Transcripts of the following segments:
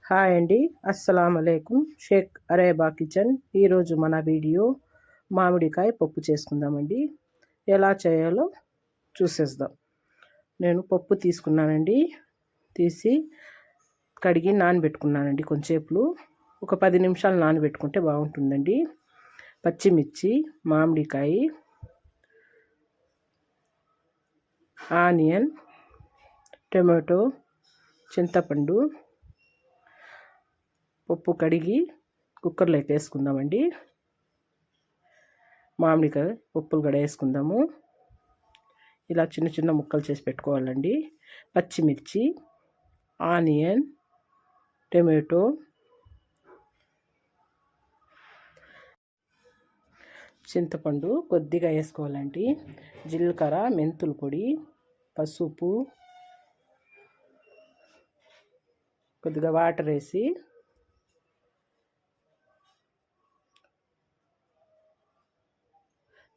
Hi అండి, అస్సలం అలైకుం. షేక్ అరేబా కిచెన్. ఈరోజు మన వీడియో మామిడికాయ పప్పు చేసుకుందామండి. ఎలా చేయాలో చూసేద్దాం. నేను పప్పు తీసుకున్నానండి, తీసి కడిగి నానబెట్టుకున్నానండి. కొంచెంసేపు ఒక 10 నిమిషాలు నానబెట్టుకుంటే బాగుంటుందండి. పచ్చిమిర్చి, మామిడికాయ, ఆనియన్, టొమాటో, చింతపండు, పప్పు కడిగి కుక్కర్లోకి వేసుకుందామండి. మామిడికాయ పప్పులు కూడా వేసుకుందాము. ఇలా చిన్న చిన్న ముక్కలు చేసి పెట్టుకోవాలండి. పచ్చిమిర్చి, ఆనియన్, టొమాటో, చింతపండు కొద్దిగా వేసుకోవాలండి. జీలకర్ర, మెంతుల పొడి, పసుపు, కొద్దిగా వాటర్ వేసి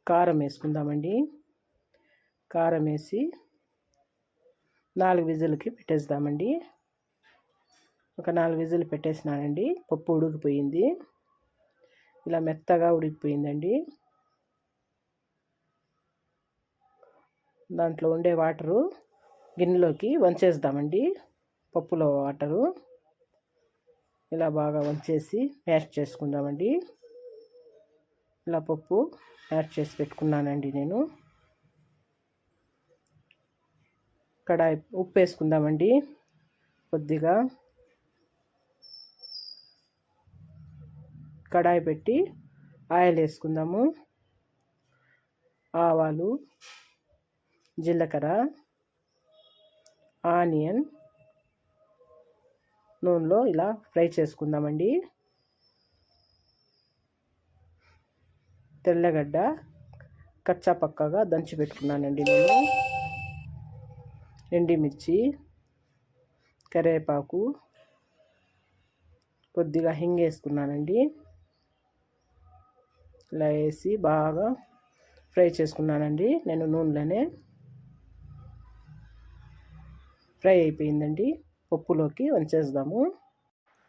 కారం వేసుకుందామండి. కారం వేసి 4 విజిల్కి పెట్టేద్దామండి. ఒక 4 విజిల్ పెట్టేసినానండి. పప్పు ఉడికిపోయింది, ఇలా మెత్తగా ఉడికిపోయిందండి. దాంట్లో ఉండే వాటరు గిన్నెలోకి వంచేద్దామండి. పప్పులో వాటరు ఇలా బాగా వంచేసి మ్యాష్ చేసుకుందామండి. ఇలా పప్పు యాడ్ చేసి పెట్టుకున్నానండి. నేను కడాయి ఉప్పు వేసుకుందామండి. కొద్దిగా కడాయి పెట్టి ఆయిల్ వేసుకుందాము. ఆవాలు, జీలకర్ర, ఆనియన్ నూనెలో ఇలా ఫ్రై చేసుకుందామండి. తెల్లగడ్డ కచ్చా పక్కగా దంచి పెట్టుకున్నానండి నేను. ఎండిమిర్చి, కరివేపాకు, కొద్దిగా హింగ్ వేసుకున్నానండి. ఇలా వేసి బాగా ఫ్రై చేసుకున్నానండి. నేను నూనెలోనే ఫ్రై అయిపోయిందండి. పప్పులోకి వంచేద్దాము.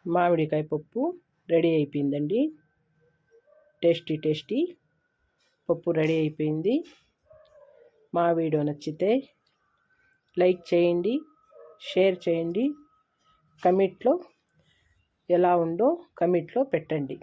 మామిడికాయ పప్పు రెడీ అయిపోయిందండి. టేస్టీ పప్పు రెడీ అయిపోయింది. మా వీడియో నచ్చితే లైక్ చేయండి, షేర్ చేయండి. కమెంట్లో ఎలా ఉందో కమెంట్లో పెట్టండి.